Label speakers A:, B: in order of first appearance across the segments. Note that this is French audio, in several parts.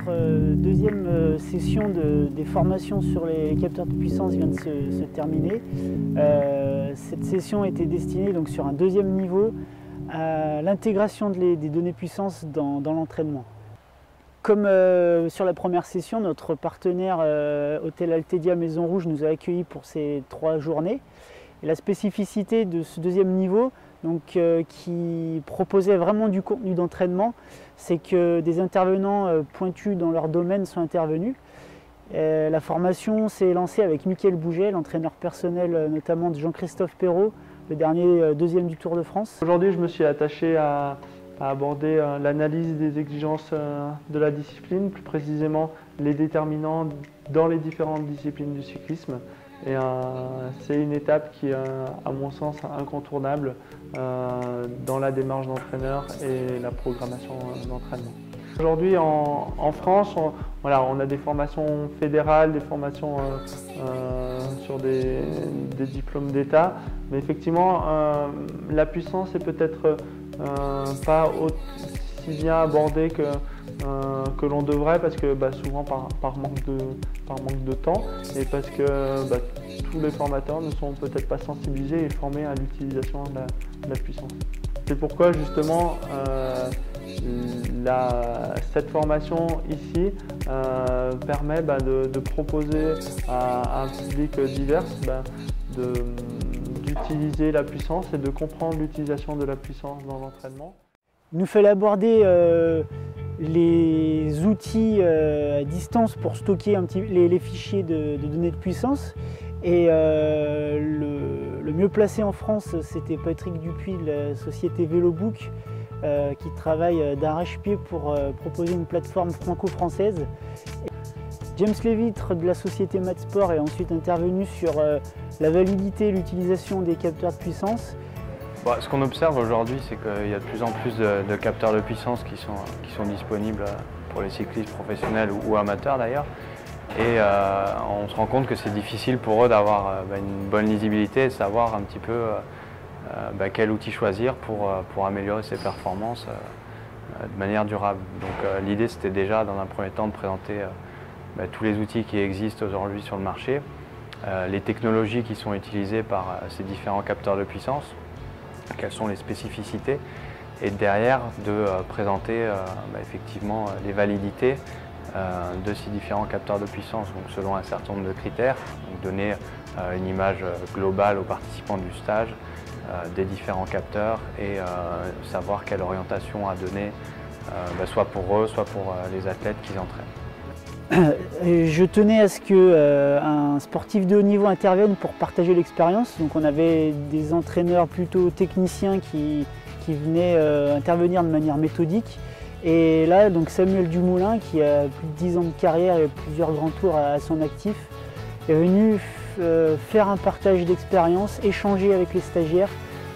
A: Deuxième session des formations sur les capteurs de puissance vient de se terminer. Cette session était destinée donc sur un deuxième niveau à l'intégration des données puissance dans l'entraînement. Comme sur la première session, notre partenaire Hôtel Altedia Maison Rouge nous a accueillis pour ces 3 journées. Et la spécificité de ce deuxième niveau, qui proposait vraiment du contenu d'entraînement, c'est que des intervenants pointus dans leur domaine sont intervenus. La formation s'est lancée avec Mickaël Bouget, l'entraîneur personnel notamment de Jean-Christophe Perrault, le dernier deuxième du Tour de France.
B: Aujourd'hui, je me suis attaché à aborder l'analyse des exigences de la discipline, plus précisément les déterminants dans les différentes disciplines du cyclisme. Et c'est une étape qui est, à mon sens, incontournable dans la démarche d'entraîneur et la programmation d'entraînement. Aujourd'hui, en France, on a des formations fédérales, des formations sur des diplômes d'État, mais effectivement, la puissance est peut-être pas aussi bien abordée que l'on devrait, parce que souvent par manque de temps et parce que tous les formateurs ne sont peut-être pas sensibilisés et formés à l'utilisation de la puissance. C'est pourquoi justement cette formation ici permet de proposer à un public divers d'utiliser la puissance et de comprendre l'utilisation de la puissance dans l'entraînement.
A: Il nous fallait aborder les outils à distance pour stocker les fichiers de données de puissance. Et le mieux placé en France, c'était Patrick Dupuis de la société Vélobook, qui travaille d'arrache-pied pour proposer une plateforme franco-française. James Lévitre de la société Matsport est ensuite intervenu sur la validité et l'utilisation des capteurs de puissance.
C: Ce qu'on observe aujourd'hui, c'est qu'il y a de plus en plus de capteurs de puissance qui sont disponibles pour les cyclistes professionnels ou amateurs d'ailleurs. Et on se rend compte que c'est difficile pour eux d'avoir une bonne lisibilité et de savoir un petit peu quel outil choisir pour améliorer ses performances de manière durable. Donc l'idée, c'était déjà dans un premier temps de présenter tous les outils qui existent aujourd'hui sur le marché, les technologies qui sont utilisées par ces différents capteurs de puissance, quelles sont les spécificités, et derrière de présenter effectivement les validités de ces différents capteurs de puissance, donc selon un certain nombre de critères, donc donner une image globale aux participants du stage des différents capteurs et savoir quelle orientation à donner, soit pour eux, soit pour les athlètes qui entraînent.
A: Je tenais à ce qu'un sportif de haut niveau intervienne pour partager l'expérience. Donc on avait des entraîneurs plutôt techniciens qui venaient intervenir de manière méthodique. Et là, donc Samuel Dumoulin, qui a plus de 10 ans de carrière et plusieurs grands tours à son actif, est venu faire un partage d'expérience, échanger avec les stagiaires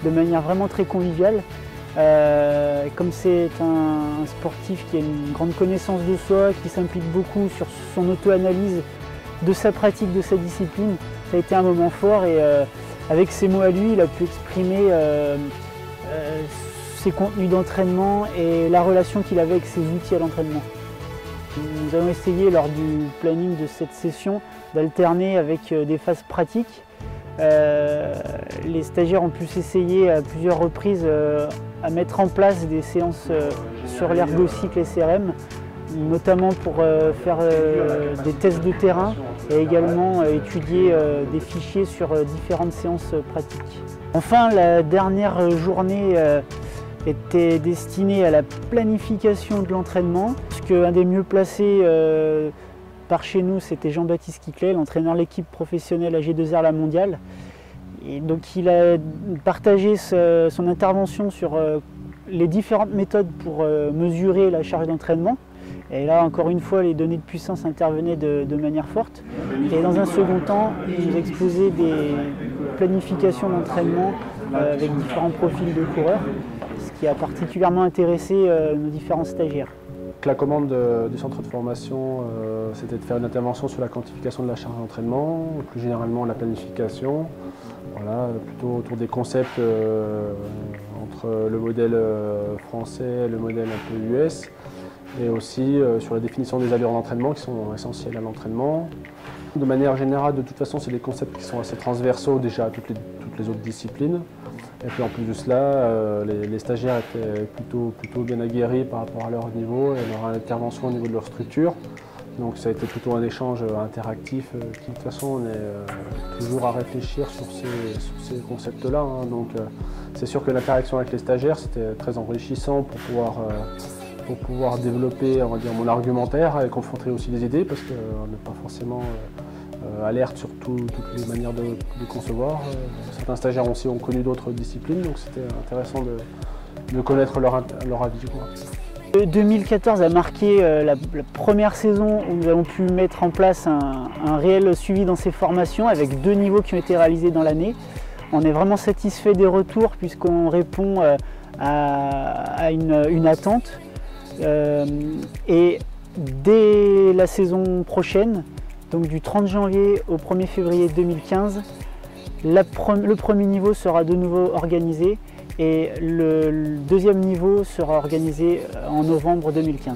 A: de manière vraiment très conviviale. Comme c'est un sportif qui a une grande connaissance de soi, qui s'implique beaucoup sur son auto-analyse de sa pratique, de sa discipline, ça a été un moment fort et avec ses mots à lui, il a pu exprimer ses contenus d'entraînement et la relation qu'il avait avec ses outils à l'entraînement. Nous avons essayé lors du planning de cette session d'alterner avec des phases pratiques. Les stagiaires ont pu s'essayer à plusieurs reprises à mettre en place des séances sur l'ergocycle SRM, notamment pour faire des tests de terrain et également étudier des fichiers sur différentes séances pratiques. Enfin, la dernière journée était destinée à la planification de l'entraînement, puisque un des mieux placés par chez nous, c'était Jean-Baptiste Quiclet, l'entraîneur de l'équipe professionnelle AG2R La Mondiale. Et donc il a partagé son intervention sur les différentes méthodes pour mesurer la charge d'entraînement. Et là, encore une fois, les données de puissance intervenaient de manière forte. Et dans un second temps, il nous exposait des planifications d'entraînement avec différents profils de coureurs, ce qui a particulièrement intéressé nos différents stagiaires.
D: La commande du centre de formation, c'était de faire une intervention sur la quantification de la charge d'entraînement, plus généralement la planification, plutôt autour des concepts entre le modèle français et le modèle un peu US, et aussi sur la définition des allures d'entraînement qui sont essentielles à l'entraînement. De manière générale, de toute façon, c'est des concepts qui sont assez transversaux déjà à toutes les autres disciplines. Et puis en plus de cela, les stagiaires étaient plutôt bien aguerris par rapport à leur niveau et leur intervention au niveau de leur structure. Donc ça a été plutôt un échange interactif qui de toute façon on est toujours à réfléchir sur ces concepts-là. Hein. Donc c'est sûr que l'interaction avec les stagiaires c'était très enrichissant pour pouvoir développer on va dire, mon argumentaire et confronter aussi les idées parce qu'on n'est pas forcément alerte sur toutes les manières de concevoir. Certains stagiaires aussi ont connu d'autres disciplines donc c'était intéressant de connaître leur avis. Quoi.
A: 2014 a marqué la première saison où nous avons pu mettre en place un réel suivi dans ces formations avec 2 niveaux qui ont été réalisés dans l'année. On est vraiment satisfait des retours puisqu'on répond à une attente. Et dès la saison prochaine, donc du 30 janvier au 1er février 2015, le premier niveau sera de nouveau organisé et le deuxième niveau sera organisé en novembre 2015.